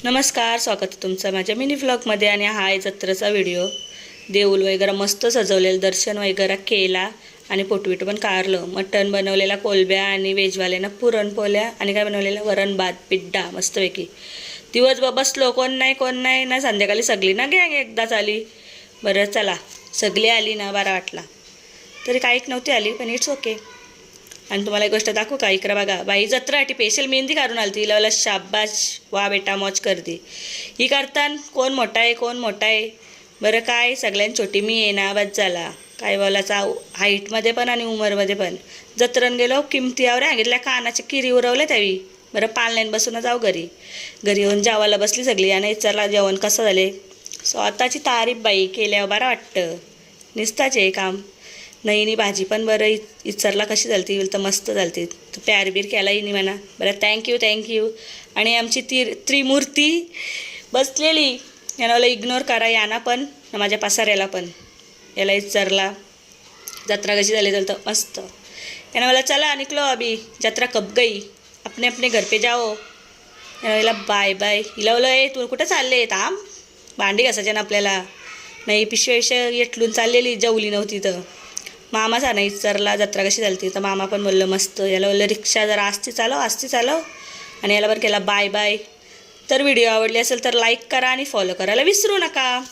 नमस्कार, स्वागत आहे तुमचं माझ्या मिनी व्लॉगमध्ये. आणि हा आहे जत्रेचा व्हिडिओ. देऊळ वगैरे मस्त सजवलेलं, दर्शन वगैरे केला आणि पोटवीट पण काढलं. मटण बनवलेला, कोलब्या आणि वेजवाल्यानं पुरणपोळ्या आणि काय बनवलेलं वरण भात पिड्डा मस्तपैकी. दिवसभर बसलो, कोण नाही ना. संध्याकाळी सगळी ना गँग एकदाच आली. बरं चला, सगळी आली ना, बरा वाटला. तरी काहीच नव्हती आली, पण इट्स ओके. आणि तुम्हाला एक गोष्ट दाखवू का? इकडं बघा, बाई जत्रासाठी स्पेशल मेहंदी काढून आली. तिला मला शाबाश, वा बेटा मौज करते. ही करतान कोण मोठा आहे कोण मोठा आहे. बरं काय, सगळ्यांनी छोटी मी आहे ना, बस झाला. काय बोलायचा, हाईटमध्ये पण आणि उमरमध्ये पण. जत्रण गेलो, किमती यावर सांगितल्या, कानाची किरी उरवल्या त्यावेळी. बरं पाळण्यान बसून जाऊ घरी. घरी येऊन जेवायला बसली सगळी आणि चला जेवण कसं झाले. स्वतःची तारीफ बाई केल्यावर बरं वाटतं. निस्ताच आहे काम. नाही भाजी पण बरं इचरला कशी झालती तर मस्त झालती. तर प्यार बीर केला येईनी म्हणा. बरं थँक्यू. आणि आमची त्रिमूर्ती बसलेली. याला मला इग्नोर करा, याना पण माझ्या पसाऱ्याला पण. याला इचरला जत्रा कशी झाली तर मस्त. यानं मला चला निकलो अभी, जत्रा कब गई, अपने अपने घर पे जाओ. याला बाय बाय. हिला बोला, ए तू कुठं चालले, थांब भांडी घासायच्या ना आपल्याला. नाही पिशव्या येटलून चाललेली, जेवली नव्हती तर. मामाचा नाही इचरला जत्रा कशी झाली तर मामा पण बोललं मस्त. याला बोललं रिक्षा जरा आस्ती चालव. आणि याला बरं केला बाय बाय. तर व्हिडिओ आवडली असेल तर लाईक करा आणि फॉलो करायला विसरू नका.